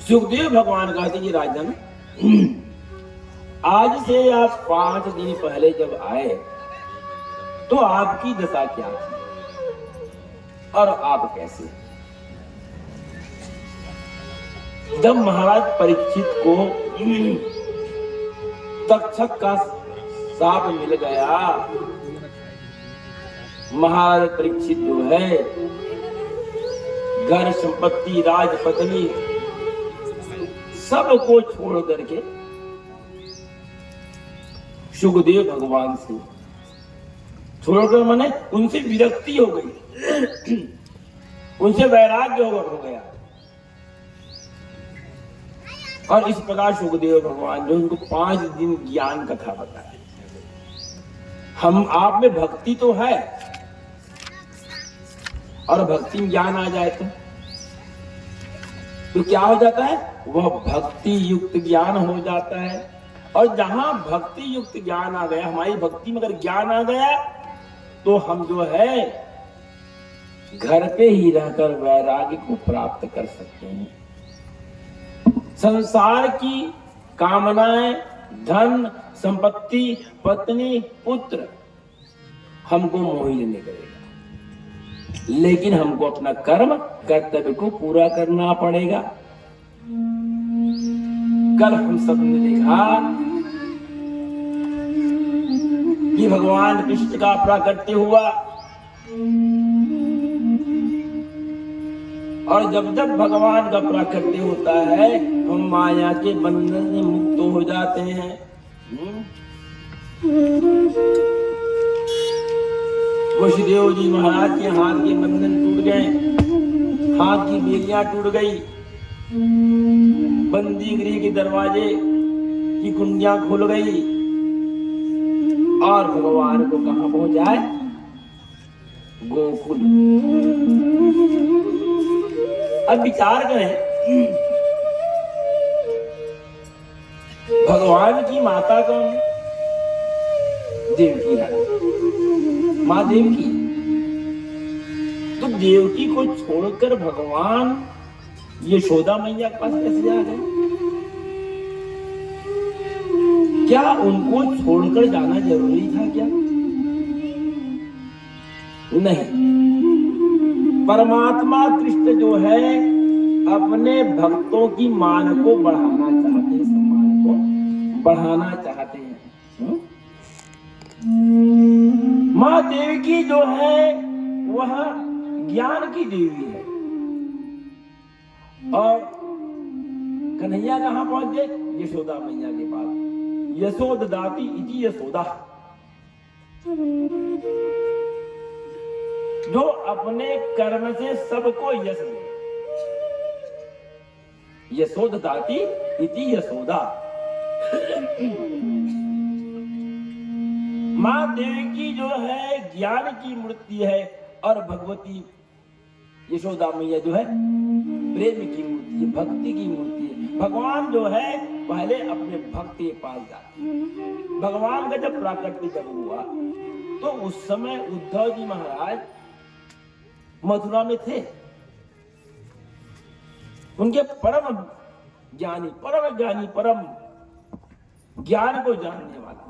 सुखदेव भगवान कहते कि राजन, आज से आप 5 दिन पहले जब आए तो आपकी दशा क्या थी और आप कैसे? जब महाराज परीक्षित को तक्षक का साप मिल गया, महाराज परीक्षित जो है घर संपत्ति राजपत्नी सबको छोड़ करके सुखदेव भगवान से छोड़कर, माने उनसे विरक्ति हो गई, उनसे वैराग्य हो गया। और इस प्रकार सुखदेव भगवान जो उनको 5 दिन ज्ञान कथा बताया। हम आप में भक्ति तो है, और भक्ति में ज्ञान आ जाए तो क्या हो जाता है? वह भक्ति युक्त ज्ञान हो जाता है। और जहां भक्ति युक्त ज्ञान आ गया, हमारी भक्ति में अगर ज्ञान आ गया तो हम जो है घर पे ही रहकर वैराग्य को प्राप्त कर सकते हैं। संसार की कामनाएं, धन संपत्ति, पत्नी, पुत्र हमको मोहित नहीं करेगा, लेकिन हमको अपना कर्म कर्तव्य को पूरा करना पड़ेगा। कल हम सब ने देखा कि भगवान कृष्ण का प्राकट्य हुआ, और जब जब भगवान का प्राकट्य होता है हम माया के बंधन से मुक्त हो जाते हैं। वसुदेव जी महाराज के हाथ के बंधन टूट गए, हाथ की बेलियां टूट गई, बंदी गृह के दरवाजे की कुंडियां खुल गई, और भगवान को कहां पहुंचाए? गोकुल। अब विचार करें, भगवान की माता कौन? देवकी रानी, माँ देवकी। तो देवकी को छोड़कर भगवान यशोदा मैया के पास कैसे जा गए? क्या उनको छोड़कर जाना जरूरी था क्या? नहीं। परमात्मा कृष्ण जो है अपने भक्तों की मान को बढ़ाना चाहते हैं, सम्मान को बढ़ाना चाहते हैं। माँ देवकी जो है वह ज्ञान की देवी है, और कन्हैया कहां पहुंच गए? यशोदा मैया के पास। यशोददाती इति यशोदा, जो अपने कर्म से सबको यश दे। यशोददाती इति यशोदा। माँ देवकी जो है ज्ञान की मूर्ति है, और भगवती यशोदा मैया जो है प्रेम की मूर्ति है, भक्ति की मूर्ति है। भगवान जो है पहले अपने भक्त के पास जाते हैं। भगवान का जब प्राकट्य जब हुआ तो उस समय उद्धव जी महाराज मथुरा में थे। उनके परम ज्ञानी, परम ज्ञान को जानने वाला,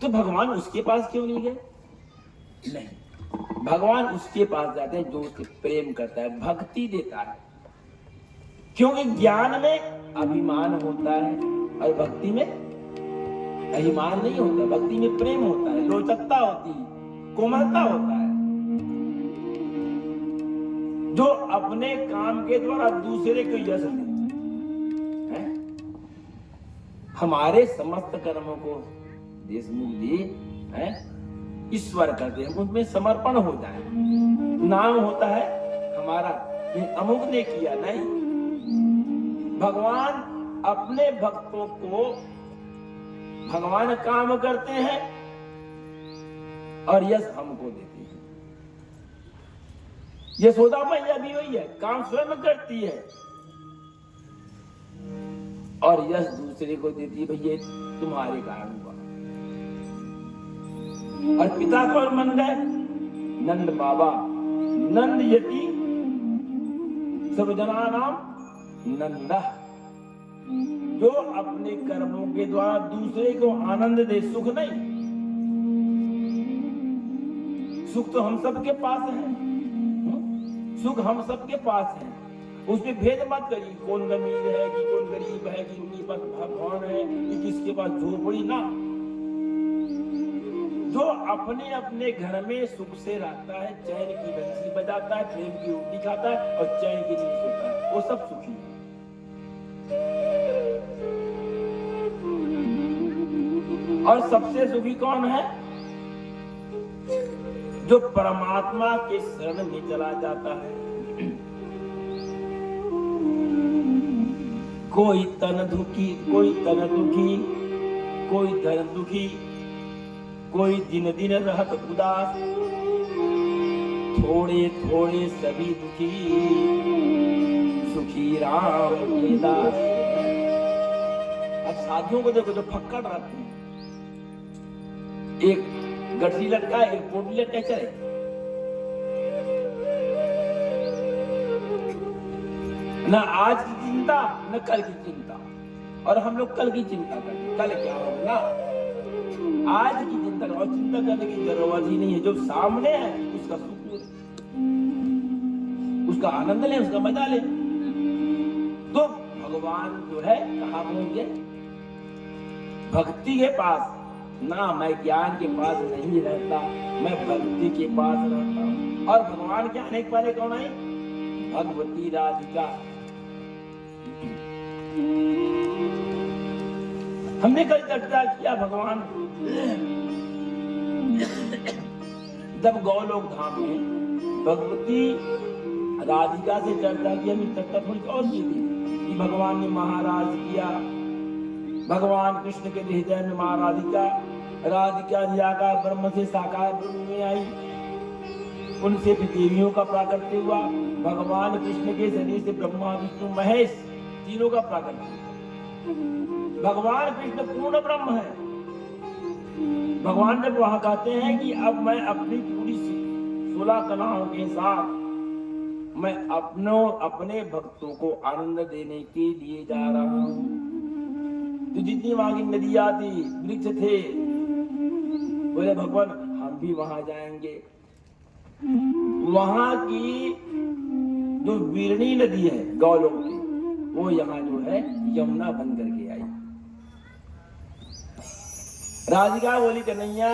तो भगवान उसके पास क्यों नहीं गए? नहीं, भगवान उसके पास जाते हैं जो उससे प्रेम करता है, भक्ति देता है। क्योंकि ज्ञान में अभिमान होता है और भक्ति में अभिमान नहीं होता। भक्ति में प्रेम होता है, रोचकता होती है, कोमलता होता है। जो अपने काम के द्वारा दूसरे को यश दे, हमारे समस्त कर्मों को देशमुख दे ईश्वर करते हैं, उसमें समर्पण हो जाए। नाम होता है हमारा, अमुक ने किया नहीं। भगवान अपने भक्तों को, भगवान काम करते हैं और यश हमको देते हैं। यशोदा मैया भी वही है, काम स्वयं करती है और यश दूसरे को देती है। भैया तुम्हारे कारण हुआ। और पिता कौन बन गए? नंद बाबा। नंद यति सर्वजनानां नंदा, जो अपने कर्मों के द्वारा दूसरे को आनंद दे, सुख नहीं। सुख तो हम सबके पास है, सुख हम सबके पास है, उसमें भेद मत करिए, कौन अमीर है कि कौन गरीब है, कि किसके पास भगवान है कि किसके पास झोपड़ी ना। जो अपने अपने घर में सुख से रहता है, चैन की बंसी बजाता है, प्रेम की रोटी खाता है और चैन की नींद सोता है, वो सब सुखी है। और सबसे सुखी कौन है? जो परमात्मा के शरण में चला जाता है। कोई तन दुखी, कोई तन दुखी, कोई धन दुखी, कोई दिन दिन रहत उदास, थोड़े थोड़े सभी दुखी, सुखी राम के दास। अब साधुओं को देखो, जो फक्कड़ रहते हैं, एक गठरी लटका, एक पोटली लटका, चले न आज की चिंता न कल की चिंता। और हम लोग कल की चिंता करते, कल क्या होगा, आज की चिंता और चिंता करने की जरूरत ही नहीं है। जो सामने है उसका सुख ले, उसका आनंद ले, उसका मजा ले। तो भगवान जो है कहाँ पहुंच गए? भक्ति के पास ना। मैं ज्ञान के पास नहीं रहता, मैं भक्ति के पास रहता हूँ। और भगवान के आने के पहले कौन आई? भगवती राधिका। हमने कल चर्चा किया, भगवान जब गौलोक धाम में भगवती राधिका से चर्चा की, हमने चर्चा थोड़ी और की थी कि भगवान ने महाराज किया, भगवान कृष्ण के हृदय में महाराधिका, राधिका निराकार ब्रह्म से साकार ब्रह्म में आई, उनसे भी देवियों का प्राकट्य हुआ। भगवान कृष्ण के शरीर से ब्रह्मा विष्णु महेश तीनों का प्राकट्य हुआ। भगवान कृष्ण पूर्ण ब्रह्म है। भगवान जब वहां कहते हैं कि अब मैं अपनी पूरी 16 कलाओं के साथ मैं अपने भक्तों को आनंद देने के लिए जा रहा हूं, तो जितनी वहां की नदियां थी, वृक्ष थे, बोले भगवान हम भी वहां जाएंगे। वहां की जो वीरणी नदी है गौलोक की, वो यहाँ जो है यमुना बन करके आई। राधिका बोली कन्हैया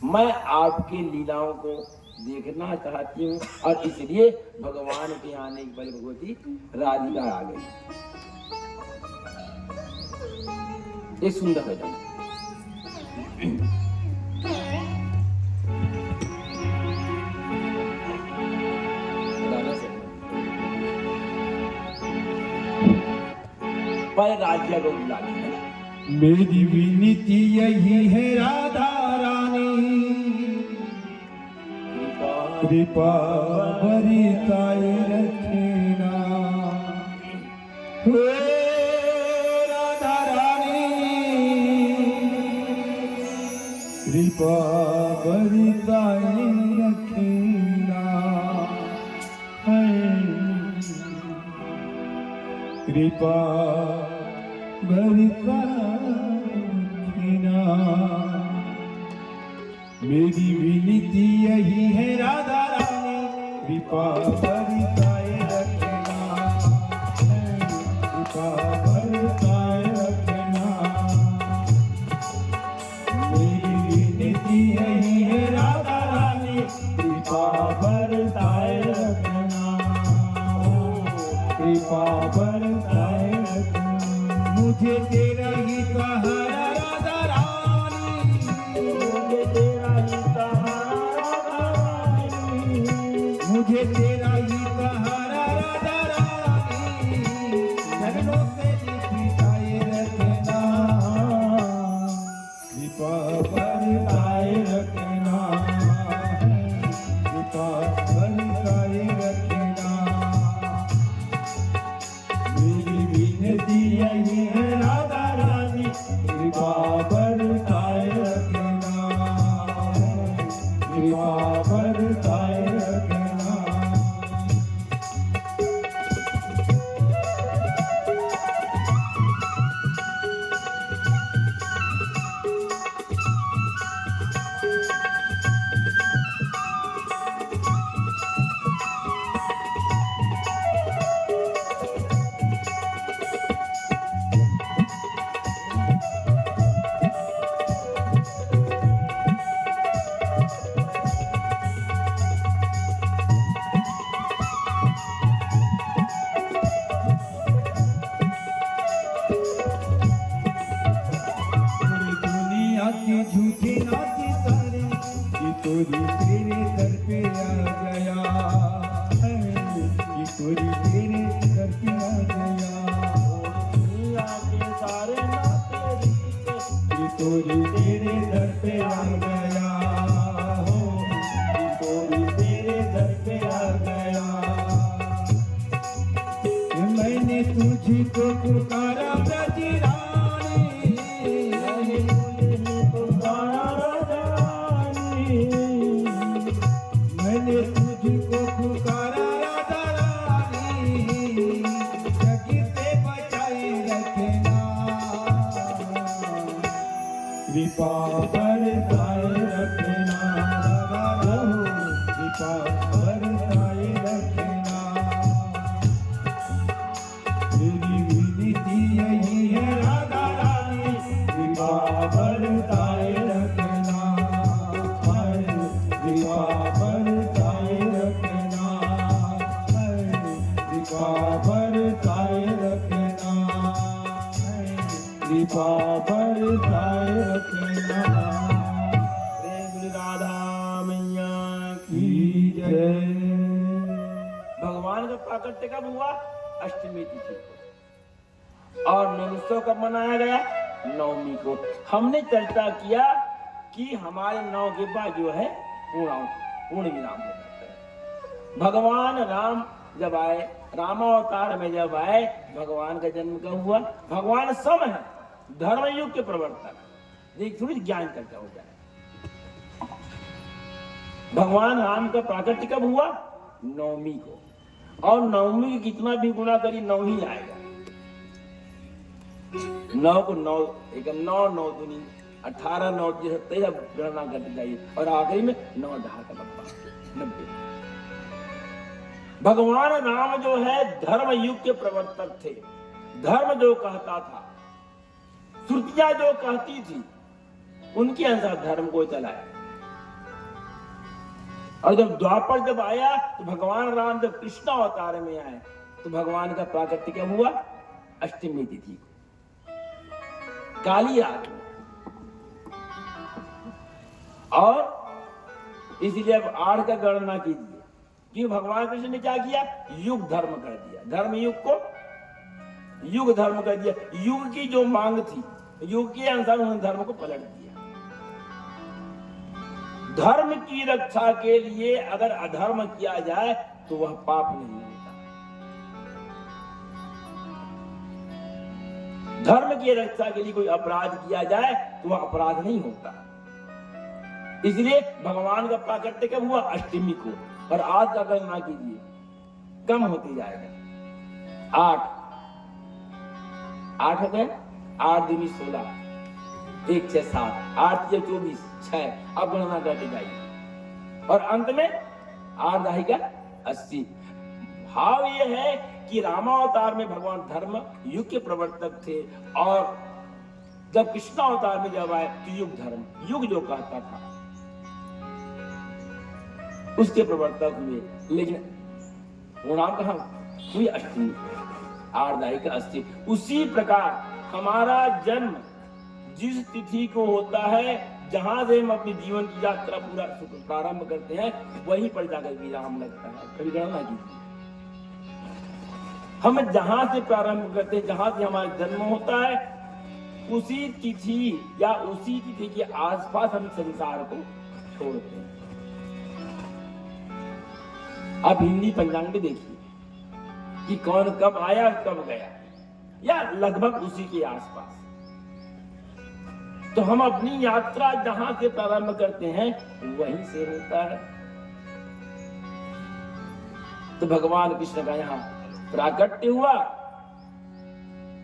मैं आपके लीलाओं को देखना चाहती हूँ, और इसलिए भगवान के आने के पहले भगवती राधिका आ गई। एक सुंदर भजन। पर राज्य को बुला लिया। मेरी विनती यही है राधा रानी, कृपा बरसाए रखना। राधा रानी कृपा बरसाए रखना, कृपा बरसाना। मेरी विनती यही है राधा रानी, कृपा बरसाए रखना, कृपा बरसाए रखना। मेरी विनती यही है राधा रानी, कृपा बरसाए रखना, कृपा बरसाए रखना। मुझे तेरा ही सहारा राधा रानी, मुझे तेरा ही सहारा राधा रानी, मुझे तेरा ही सहारा राधा रानी। चरणों से लिखाए रखना, कृपा बरसाए रखना, कृपा बरसाए रखना। मेरी विनती यही है राधा रानी, कृपा तोरी तेरे दर पे आ गया दुनिया के सारे नाते रिश्ते ये तोरी तेरे दर पे आ गया हो ये तोरी तेरे दर पे आ गया मैंने तुझको पुकारा ब्रज रानी मैंने तुझे पुकारा रानी मैंने तुझको पुकारा राधा रानी जगते बचाए रखना कृपा बरसाए रखना राधा कृपा बरसाए रखना मेरी विनती यही है राधा रानी कृपा बरसाए रखना कृपा बरसाए रखना कृपा बरसाए रखना कृपा बरसाए रखना प्रेम राधा मैया की जय भगवान का प्राकट्य कब हुआ? अष्टमी तिथि को। और नवोत्सव कब मनाया गया? नवमी को। हमने चर्चा किया कि हमारे नौ के बाद जो है पूर्ण विराम हो जाता है। भगवान राम जब आए, रामावतार में जब आए, भगवान का जन्म कब हुआ? भगवान सम है, धर्मयुग के प्रवर्तक। एक थोड़ी ज्ञान चर्चा हो जाए। भगवान राम का प्राकट्य कब हुआ? नवमी को। और नवमी की कितना भी गुना करी नौ ही आएगा। नौ को नौ एक नौ नौ दुनी 18 9 तेरह गणना करनी चाहिए और आखिरी में 9 10 का 90। भगवान राम जो है धर्म युग के प्रवर्तक थे। धर्म जो कहता था, श्रुतियां जो कहती थी, उनके अनुसार धर्म को चलाया। और जब द्वापर जब आया तो भगवान राम जब कृष्ण अवतार में आए तो भगवान का प्राकट्य क्या हुआ? अष्टमी तिथि को, काली रात में। और इसलिए अब 8 का गणना कीजिए कि भगवान कृष्ण ने क्या किया? युग धर्म कर दिया। धर्म युग को युग धर्म कर दिया। युग की जो मांग थी, युग के अनुसार उन्होंने धर्म को पलट दिया। धर्म की रक्षा के लिए अगर अधर्म किया जाए तो वह पाप नहीं होता। धर्म की रक्षा के लिए कोई अपराध किया जाए तो वह अपराध नहीं होता। इसलिए भगवान का प्राकट्य कब हुआ? अष्टमी को। और आज का गणना कीजिए, कम होती जाएगा। 8 हो गए, 8 दूनी 16, 1 6 7, 8 या 24 6। अब गणना करके जाइए और अंत में 8 दाही का 80। भाव ये है कि रामावतार में भगवान धर्म युग के प्रवर्तक थे और जब कृष्ण अवतार में जब आए तो युग धर्म, युग जो कहता था उसके प्रवर्तक हुए। लेकिन पूर्णांक कहां हुई? अष्टमी, 8 दाही का 80। उसी प्रकार हमारा जन्म जिस तिथि को होता है, जहां से हम अपने जीवन की यात्रा पूरा प्रारंभ करते हैं, वहीं पर जाकर विराम लगता है। कभी गणना कीजिए, हम जहां से प्रारंभ करते हैं, जहां से हमारा जन्म होता है, उसी तिथि या उसी तिथि के आसपास हम संसार को छोड़ते हैं। आप हिंदी पंचांग में देखिए कि कौन कब आया कब गया, या लगभग उसी के आसपास। तो हम अपनी यात्रा जहां से प्रारंभ करते हैं वहीं से होता है। तो भगवान कृष्ण का यहाँ प्राकट्य हुआ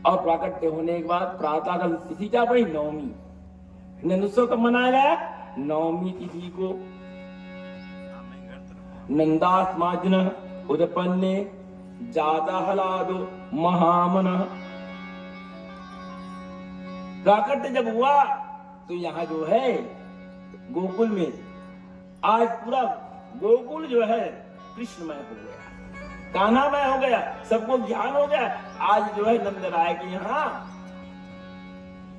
और प्राकट्य होने के बाद प्रातःकाल तिथि क्या पड़ी? नवमी। नंदोत्सव कब मनाया गया? नवमी तिथि को। नंदास्माजन उदपन्ने जाता हलादो महामन। प्राकट्य जब हुआ तो यहाँ जो है गोकुल में आज पूरा गोकुल जो है कृष्णमय हो गया, कान्हामय हो गया, सबको ज्ञान हो गया। आज जो है नंद राय के यहाँ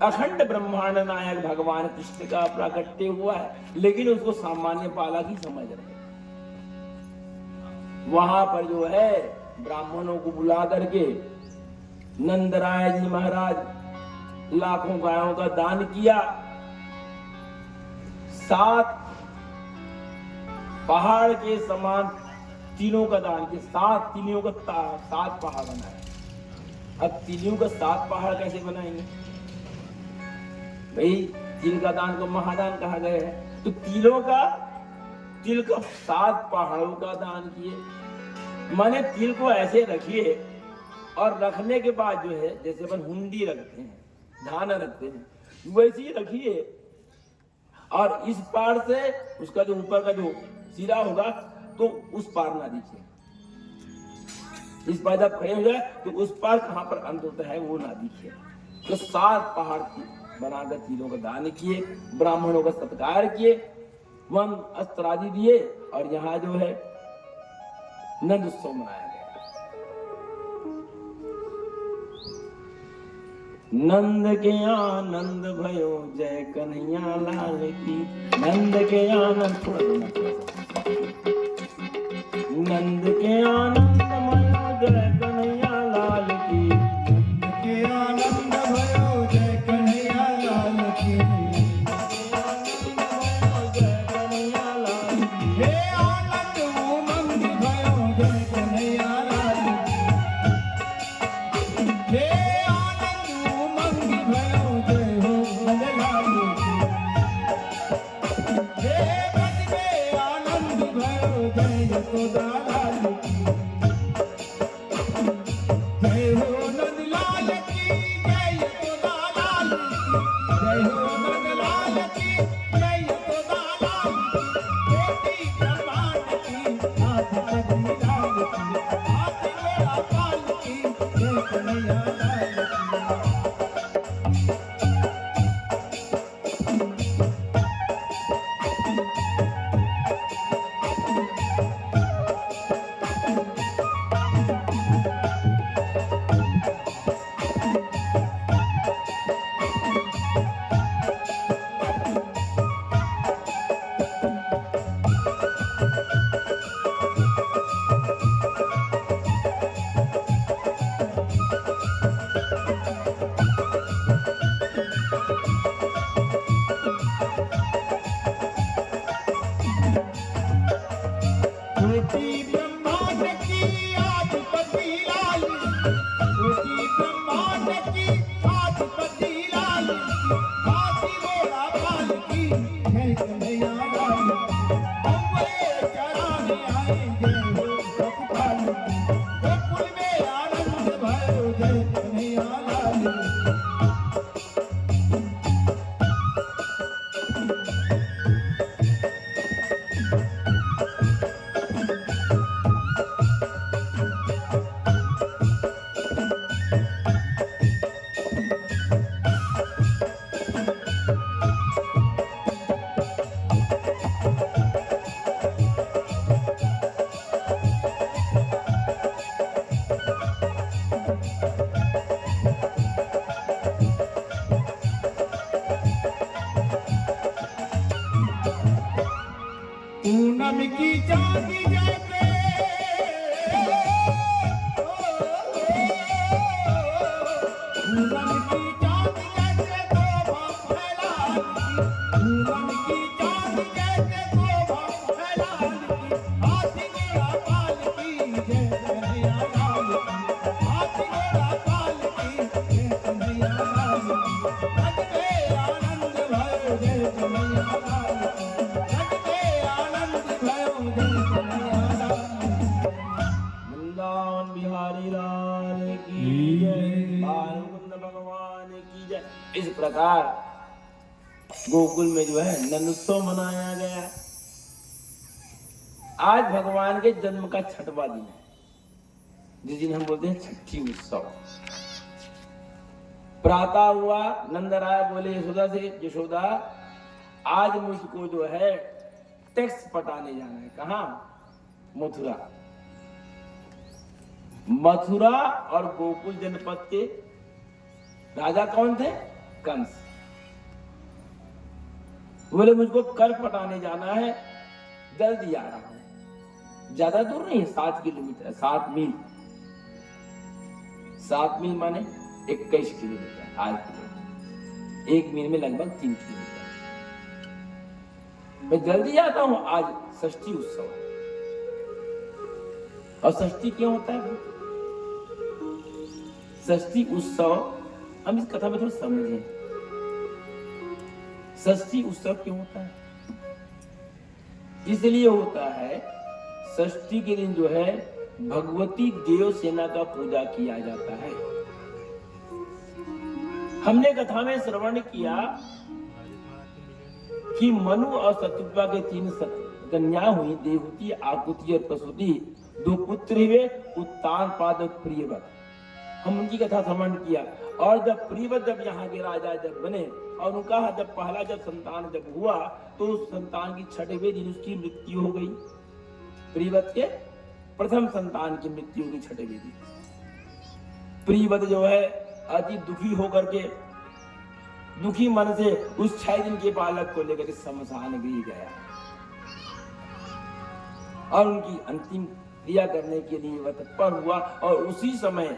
अखंड ब्रह्मांड नायक भगवान कृष्ण का प्राकट्य हुआ है, लेकिन उसको सामान्य बालक ही समझ रहे। वहां पर जो है ब्राह्मणों को बुला करके नंदराय जी महाराज लाखों गायों का दान किया। 7 पहाड़ के समान तिलों का दान किया। 7 तिलियों का 7 पहाड़ बनाए। अब तिलियों का 7 पहाड़ कैसे बनाएंगे भाई? तिल का दान को महादान कहा गया है, तो तिल का 7 पहाड़ों का दान किए। माने तिल को ऐसे रखिए और रखने के बाद जो है, जैसे अपन हुंडी रखते हैं, धान रखते हैं, वैसे ही रखिए और इस पार से उसका जो ऊपर का जो सिरा होगा तो उस पार ना दिखे। इस पार जब खड़े हो जाए तो उस पार कहां पर अंत होता है वो ना दिखे। तो 7 पहाड़ बनाकर तिलों का दान किए, ब्राह्मणों का सत्कार किए, वन अस्त्र आदि दिए और यहाँ जो है नंद उत्सव मनाया गया। नंद के आनंद भयो जय कन्हैया लाल की। नंद के आनंद नंद के आनंद भयो जय कन्हैया लाल की। के आनंद भयो जय कन्हैया लाल की। जय कन्हैया लाल की। हे आनंद उमंग भयो जय कन्हैया लाल की। हे आनंद उमंग भयो जय हो नंदलाल की। हे ब्रज में आनंद भयो जय यशोदा लाल की। जय हो नंदलाल की जय यशोदा लाल की। जय हो नंदलाल की जय यशोदा लाल की। कोटि ब्रह्मांड की हाथ पगड़ी लाल की। हाथ मेरा पाल की जय कन्हैया लाल की। कोटि ब्रह्मांड की आधिपति लाल की। कोटि ब्रह्मांड की आधिपति लाल की। हाथी घोड़ा पाल की जय कन्हैया लाल की। अम्बरे चराने आए जय हो रखपाल की। गोकुल में आनंद भयो जय कन्हैया लाल की। पूनम की चांदी जैसे पूनम की चांदी जैसे शोभा फैलाल की। पूनम की चांदी जैसे शोभा फैलाल की। हाथी घोड़ा पाल की जय कन्हैया लाल की। हाथी घोड़ा पाल की जय कन्हैया लाल की। रज में आनंद भयो जय कन्हैया लाल की। रज में आनंद भयो जय कन्हैया लाल की। वृंदावन बिहारी लाल की जय, बाल मुकुंद भगवान की जय। इस प्रकार गोकुल में जो है नंदोत्सव मनाया गया। आज भगवान के जन्म का 6वां दिन है, जिस दिन हम बोलते हैं छठी उत्सव। प्रातः हुआ, नंदराय बोले यशोदा से, यशोदा आज मुझको जो है टैक्स पटाने जाना है। कहाँ? मथुरा। मथुरा और गोकुल जनपद के राजा कौन थे? कंस। बोले मुझको कर पटाने जाना है, जल्दी आ रहा हूं। ज्यादा दूर नहीं है, 7 किलोमीटर, 7 मील 7 मील माने 21 किलोमीटर आज की, 1 मील में लगभग 3 किलोमीटर। मैं जल्दी आता हूं, आज षष्ठी उत्सव है। और षष्ठी क्यों होता है? षष्ठी उत्सव हम इस कथा में थोड़ा समझें। षष्ठी उत्सव क्यों होता है? इसलिए होता है, षष्ठी के दिन जो है भगवती देवसेना का पूजा किया जाता है। हमने कथा में श्रवण किया कि मनु और शत्रुपा के 3 कन्या हुई, देवहूति, आकुति और प्रसूति। 2 पुत्र हुए, उत्तानपाद और प्रियव्रत। हम उनकी कथा श्रवण किया। और जब प्रियव्रत जब यहाँ के राजा जब बने और उनका जब पहला जब संतान जब हुआ तो उस संतान की 6वें दिन उसकी मृत्यु हो गई। प्रियव्रत के प्रथम संतान की मृत्यु की 6वें दिन प्रियव्रत जो है अति दुखी होकर के, दुखी मन से उस 6 दिन के बालक को लेकर के शमशान गृह गया और उनकी अंतिम क्रिया करने के लिए वह तत्पर हुआ। और उसी समय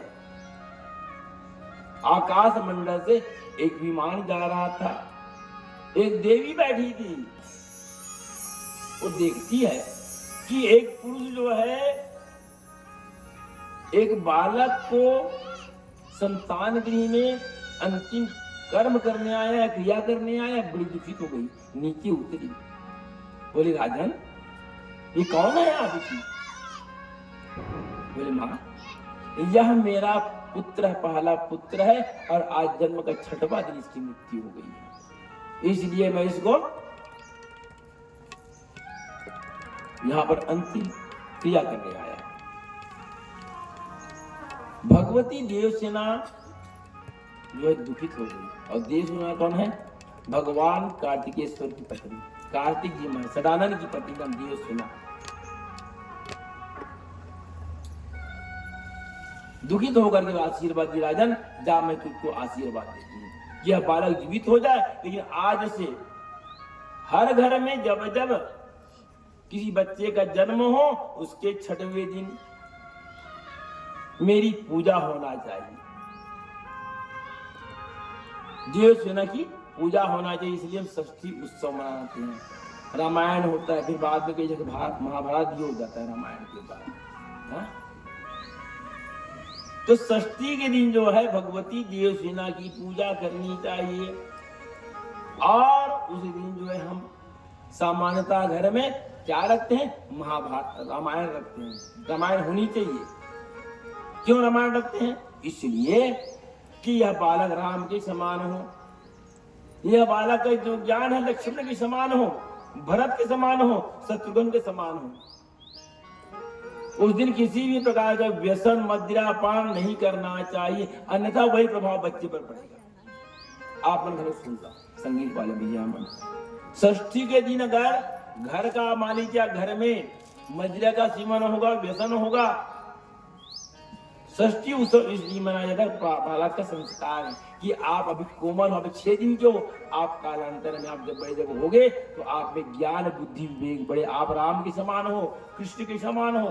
आकाश मंडल से एक विमान जा रहा था। एक देवी बैठी थी, वो देखती है कि एक पुरुष जो है एक बालक को संतान गृह में अंतिम कर्म करने आया, क्रिया करने आया। बड़ी दुखित हो गई, नीचे उतरी, बोले राजन ये कौन है आप? बोले माँ यह मेरा पुत्र, पहला पुत्र है और आज जन्म का 6वां दिन इसकी मृत्यु हो गई है, इसलिए मैं इसको यहां पर अंतिम क्रिया करने आया। भगवती देवसेना जो है दुखित हो गई। और देवसेना कौन है? भगवान कार्तिकेश्वर की पत्नी, कार्तिक जी में सदानंद की पत्नी नाम देवसेना। दुखित होकर के आशीर्वाद दी, राजन जा मैं तुझको आशीर्वाद देती हूँ, यह बालक जीवित हो जाए, लेकिन आज से हर घर में जब जब किसी बच्चे का जन्म हो उसके 6वें दिन मेरी पूजा होना चाहिए, देवसेना की पूजा होना चाहिए। इसलिए हम षष्ठी उत्सव मनाते हैं। रामायण होता है, फिर बाद में कई जगह महाभारत भी हो जाता है रामायण के बाद। हाँ? तो षष्ठी के दिन जो है भगवती देवसेना की पूजा करनी चाहिए। और उस दिन जो है हम सामान्यतः घर में क्या रखते हैं? महाभारत, रामायण रखते हैं। रामायण होनी चाहिए। क्यों रामायण रखते हैं? इसलिए कि यह बालक राम के समान हो, यह बालक का जो ज्ञान है लक्ष्मण के समान हो, भरत के समान हो, शत्रुघ्न के समान हो। उस दिन किसी भी प्रकार का व्यसन मदिरापान नहीं करना चाहिए, अन्यथा वही प्रभाव बच्चे पर पड़ेगा। आप मन घर सुनता संगीत वाले भैया मन, षष्ठी के दिन अगर घर का मालिक या घर में मदिरा का सेवन होगा, व्यसन होगा, षष्ठी उत्सव इसलिए मनाया जाता है। बालक का संस्कार है कि आप अभी कोमल हो, अभी 6 दिन के हो, आप कालांतर में आप जब बड़े जब होगे तो आप में ज्ञान बुद्धि विवेक बढ़े, आप राम के समान हो, कृष्ण के समान हो।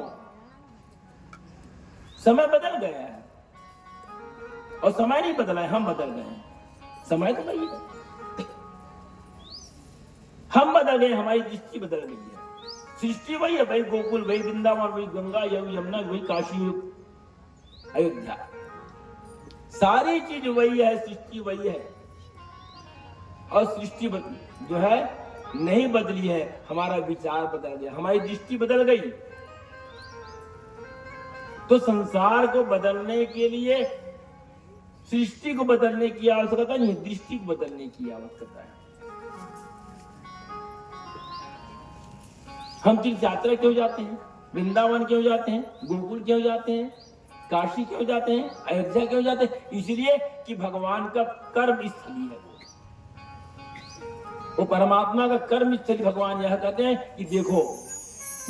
समय बदल गया है और समय नहीं बदला है, हम बदल गए हैं। समय तो वही है, हम बदल गए, हमारी दृष्टि बदल गई है। सृष्टि वही है, वही गोकुल, वही वृंदावन, वही गंगा, यमुना, वही काशी, अयोध्या, सारी चीज वही है, सृष्टि वही है। और सृष्टि जो है नहीं बदली है, हमारा विचार बदल गया, हमारी दृष्टि बदल गई। तो संसार को बदलने के लिए सृष्टि को बदलने की आवश्यकता नहीं, दृष्टि को बदलने की आवश्यकता है। हम तीर्थ यात्रा क्यों जाते हैं? वृंदावन क्यों जाते हैं? गोकुल क्यों जाते हैं? काशी क्यों जाते हैं? अयोध्या क्यों जाते हैं? इसलिए कि भगवान का कर्म स्थली है, वो परमात्मा का कर्म स्थली। भगवान यह कहते हैं कि देखो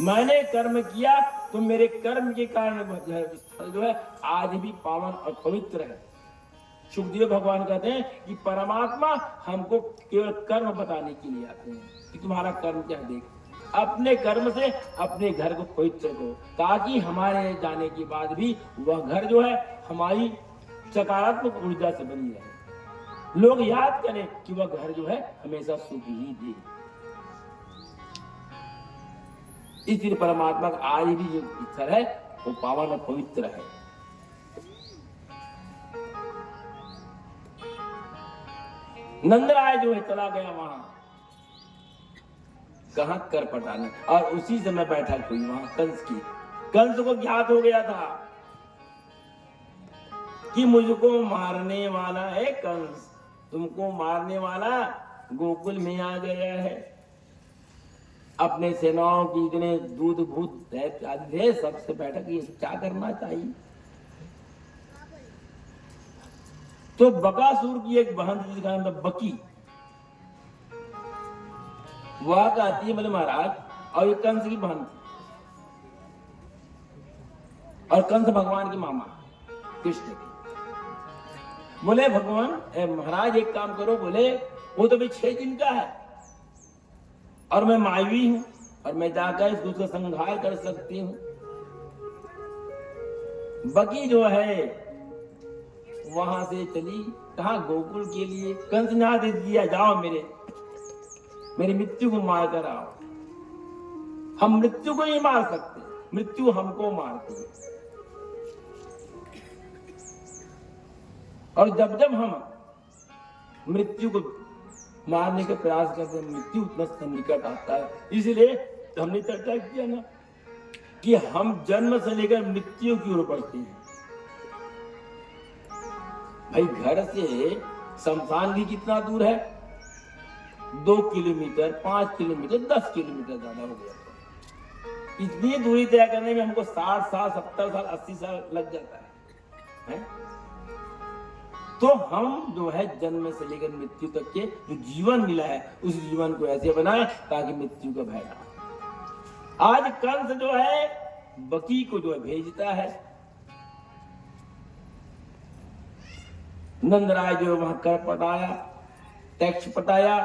मैंने कर्म किया तो मेरे कर्म के कारण स्थल जो है आज भी पावन और पवित्र है। सुखदेव भगवान कहते हैं कि परमात्मा हमको केवल कर्म बताने के लिए आते हैं कि तुम्हारा कर्म क्या है, देख अपने कर्म से अपने घर को पवित्र करो, ताकि हमारे जाने के बाद भी वह घर जो है हमारी सकारात्मक ऊर्जा से बनी रहे, लोग याद करें कि वह घर जो है हमेशा सुख ही दे। इसलिए परमात्मा का आज भी जो स्थल है वो पावन और पवित्र है। नंदराय जो है चला गया वहां, कहां कर पटाने, और उसी समय बैठक हुई वहां कंस की। कंस को ज्ञात हो गया था कि मुझको मारने वाला है कंस, तुमको मारने वाला गोकुल में आ गया है। अपने सेनाओं की इतने दूध भूत थे, सबसे बैठक ये क्या करना चाहिए। तो बकासुर की एक बहन थी जिसका नाम था बकी, वह कहती है बोले महाराज, और ये कंस की बहन थी, और कंस भगवान की मामा कृष्ण की। बोले भगवान महाराज एक काम करो, बोले वो तो भी 6 दिन का है और मैं मायवी हूं और मैं जाकर उसका संहार कर सकती हूं। बकी जो है वहां से चली, कहा गोकुल के लिए। कंस ने आदेश दिया जाओ मेरी मृत्यु को मार कर आओ। हम मृत्यु को नहीं मार सकते, मृत्यु हमको मारती है। और जब जब हम मृत्यु को मारने के प्रयास करते हैं, मृत्यु उतना सन्निकट आता है। इसलिए हमने चर्चा किया ना कि हम जन्म से लेकर मृत्यु की ओर बढ़ते हैं। भाई घर से शमशान भी कितना दूर है? 2 किलोमीटर, 5 किलोमीटर, 10 किलोमीटर ज्यादा हो गया। इतनी दूरी तय करने में हमको 60 साल, 70 साल, 80 साल लग जाता है? तो हम जो है जन्म से लेकर मृत्यु तक के जो जीवन मिला है उस जीवन को ऐसे बनाए ताकि मृत्यु का भय ना। आज कंस जो है बकी को जो है भेजता है। नंदराय जो वहां कर पटाया, टैक्स पटाया,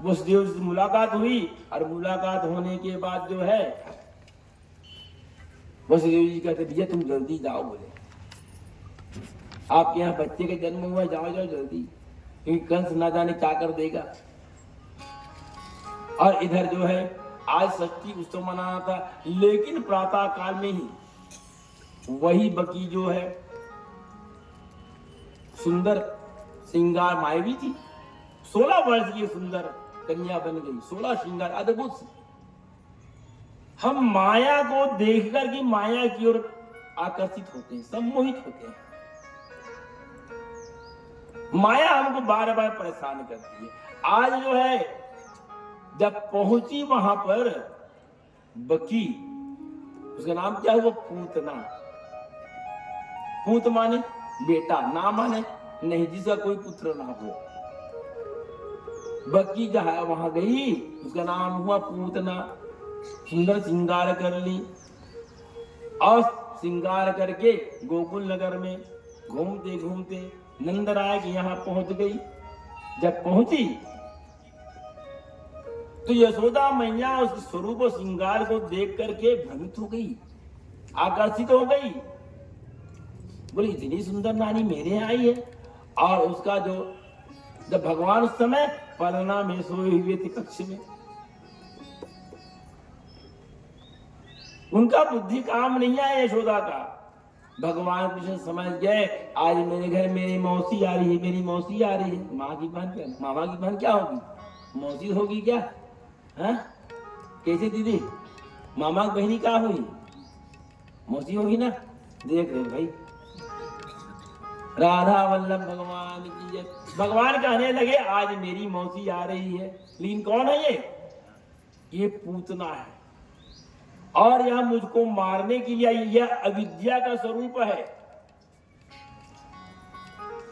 वसुदेव से मुलाकात हुई, और मुलाकात होने के बाद जो है वसुदेव जी कहते भैया तुम जल्दी जाओ, बोले आपके यहाँ बच्चे का जन्म हुआ, जाओ जाओ जल्दी, क्योंकि कंस ना जाने क्या कर देगा। और इधर जो है आज षष्ठी उत्सव मनाना था, लेकिन प्रातः काल में ही वही बकी जो है सुंदर श्रृंगार मायवी थी, 16 वर्ष की सुंदर कन्या बन गई, 16 श्रृंगार अद्भुत। हम माया को देखकर की माया की ओर आकर्षित होते हैं, सम्मोहित होते हैं। माया हमको बार बार परेशान करती है। आज जो है जब पहुंची वहां पर बकी, उसका नाम क्या हुआ? पूतना। पूत माने बेटा, ना माने नहीं, जिसका कोई पुत्र ना हो। बकी जहां वहां गई, उसका नाम हुआ पूतना। सुंदर श्रृंगार कर ली और श्रृंगार करके गोकुल नगर में घूमते घूमते नंदराय के यहाँ पहुंच गई। जब पहुंची तो यशोदा मैया उसके स्वरूप और श्रृंगार को देख करके भ्रमित हो गई, आकर्षित हो गई। बोली इतनी सुंदर नानी मेरे यहाँ आई है। और उसका जो जब भगवान उस समय पलना में सोए हुए थे कक्ष में, उनका बुद्धि काम नहीं आया यशोदा का। भगवान कृष्ण समझ गए आज मेरे घर मेरी मौसी आ रही है, मेरी मौसी आ रही है। माँ की बहन क्या, मामा की बहन क्या होगी? मौसी होगी क्या? हाँ कैसे दीदी, मामा की बहनी क्या हुई? मौसी होगी ना। देख रहे भाई, राधा वल्लभ भगवान की जय। भगवान कहने लगे आज मेरी मौसी आ रही है, लेकिन कौन है ये पूतना है और यह मुझको मारने के लिए, यह अविद्या का स्वरूप है।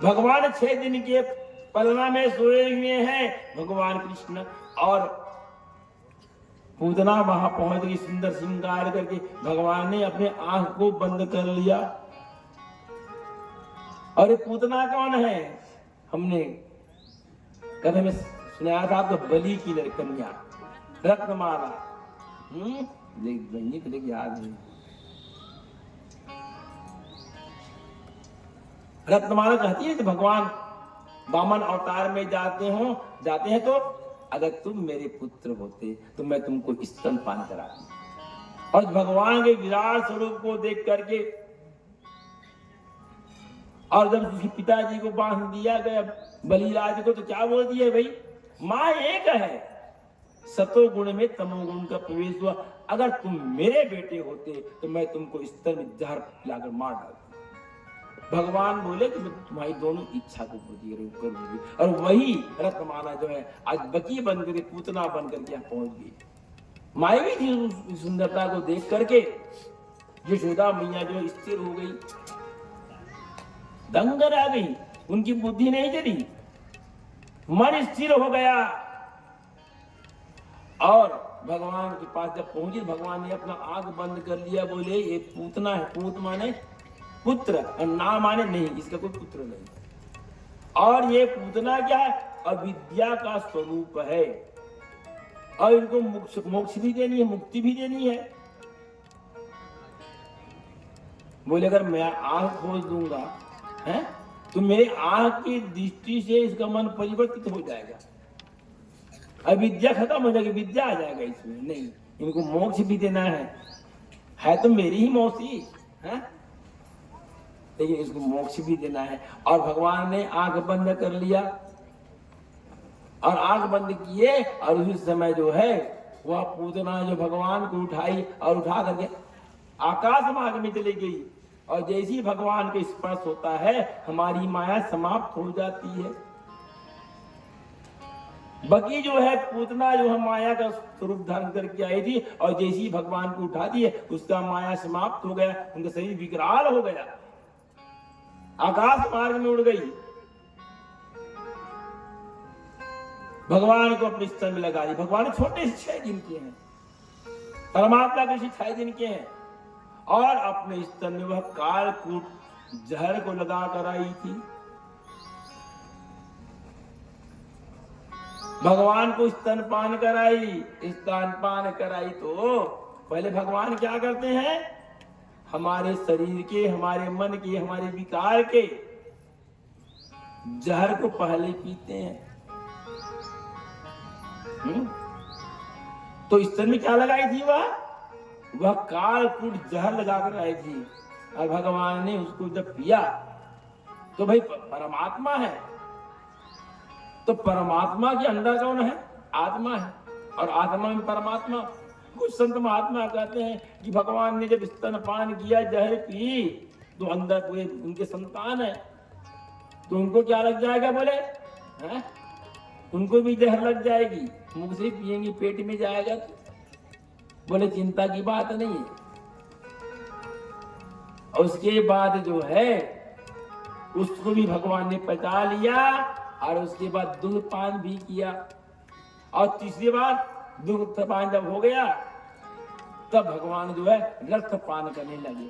भगवान 6 दिन के पलना में सोए हुए हैं भगवान कृष्ण, और पूतना वहां पहुंच गई सुंदर श्रृंगार करके। भगवान ने अपने आंख को बंद कर लिया। और ये पूतना कौन है? हमने कथा में सुनाया था आपको, बलि की कन्या, रत्नमाला। देख याद है। रत्नमाला कहती है कि भगवान वामन अवतार में जाते हैं तो अगर तुम मेरे पुत्र होते तो मैं तुमको स्तनपान कराती। और भगवान के विराट स्वरूप को देख करके और जब उसके पिताजी को बांध दिया गया बलिराज को, तो क्या बोल दिया भाई, माँ एक है, सतोगुण में तमोगुण का प्रवेश हुआ, अगर तुम मेरे बेटे होते तो मैं तुमको स्तन में जहर पिलाकर मार डालता। भगवान बोले कि मैं तुम्हारी दोनों इच्छा को पूरी करूंगी। और वही रत्नमाला जो है आज बकी बन करके, पूतना बन करके यहाँ पहुंच गई। मायावी थी उस सुंदरता को देख करके यशोदा मैया जो स्थिर हो गई, दंग आ गई, उनकी बुद्धि नहीं चली, मन स्थिर हो गया। और भगवान के पास जब पहुंची, भगवान ने अपना आंख बंद कर लिया, बोले ये पूतना है, पूत माने पुत्र और ना माने नहीं, इसका कोई पुत्र नहीं। और ये पूतना क्या है, अविद्या का स्वरूप है, और इनको मोक्ष भी देनी है, मुक्ति भी देनी है। बोले अगर मैं आंख खोल दूंगा है तो मेरे आंख की दृष्टि से इसका मन परिवर्तित हो जाएगा, अविद्या खत्म हो जाएगी, विद्या आ जाएगा इसमें। नहीं, इनको मोक्ष भी देना है तो मेरी ही मौसी है, लेकिन इसको मोक्ष भी देना है। और भगवान ने आंख बंद कर लिया, और आंख बंद किए, और उसी समय जो है वह पूतना जो भगवान को उठाई और उठा करके आकाश मार्ग में चली गई। और जैसे ही भगवान के स्पर्श होता है हमारी माया समाप्त हो जाती है। बकी जो है पूतना जो है माया का स्वरूप धारण करके आई थी, और जैसे ही भगवान को उठा दिए उसका माया समाप्त हो गया, उनका शरीर विकराल हो गया, आकाश मार्ग में उड़ गई। भगवान को अपने स्तन में लगा दी। भगवान छोटे से 6 दिन के हैं, परमात्मा के 6 दिन के हैं, और अपने स्तन में वह कालकूट जहर को लगा कर आई थी। भगवान को स्तनपान कराई, स्तनपान कराई तो पहले भगवान क्या करते हैं, हमारे शरीर के, हमारे मन के, हमारे विकार के जहर को पहले पीते हैं। तो स्तन में क्या लगाई थी, वह कालकूट जहर लगाकर आई थी। और भगवान ने उसको जब पिया तो भाई परमात्मा है, तो परमात्मा के अंदर कौन है, आत्मा है, और आत्मा में परमात्मा। कुछ संत महात्मा कहते हैं कि भगवान ने जब स्तनपान किया, जहर पी, तो अंदर पूरे उनके संतान है, तो उनको क्या लग जाएगा, बोले हैं? उनको भी जहर लग जाएगी, मुंह से पिएंगे पेट में जाएगा। बोले चिंता की बात नहीं है। और उसके बाद जो है उसको भी भगवान ने पचा लिया, और उसके बाद दूध पान भी किया। और तीसरी बार दूध पान जब हो गया तब भगवान जो है रक्त पान करने लगे,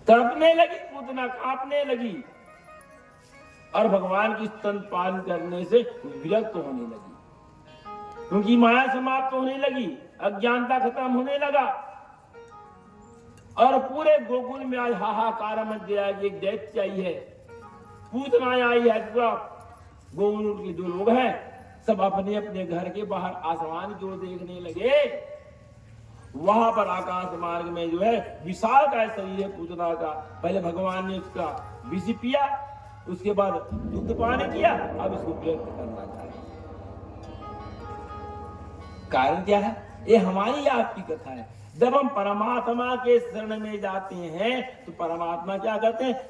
तड़पने लगी, पूतना कांपने लगी, और भगवान की स्तन पान करने से विरक्त होने लगी, क्योंकि माया समाप्त होने लगी, अज्ञानता खत्म होने लगा। और पूरे गोकुल में आज हाहाकार मच गया कि एक दैत्य आई है, पूतना आई है। पूरा गोकुल के जो लोग हैं सब अपने अपने घर के बाहर आसमान की ओर देखने लगे। वहां पर आकाश मार्ग में जो है विशाल का शरीर है पूतना का। पहले भगवान ने उसका विष पिया, उसके बाद दूध पान किया, अब इसको व्यक्त करना चाह रहे। कारण क्या है, ये हमारी आपकी कथा है। जब हम परमात्मा के शरण में जाते हैं तो परमात्मा क्या करते हैं,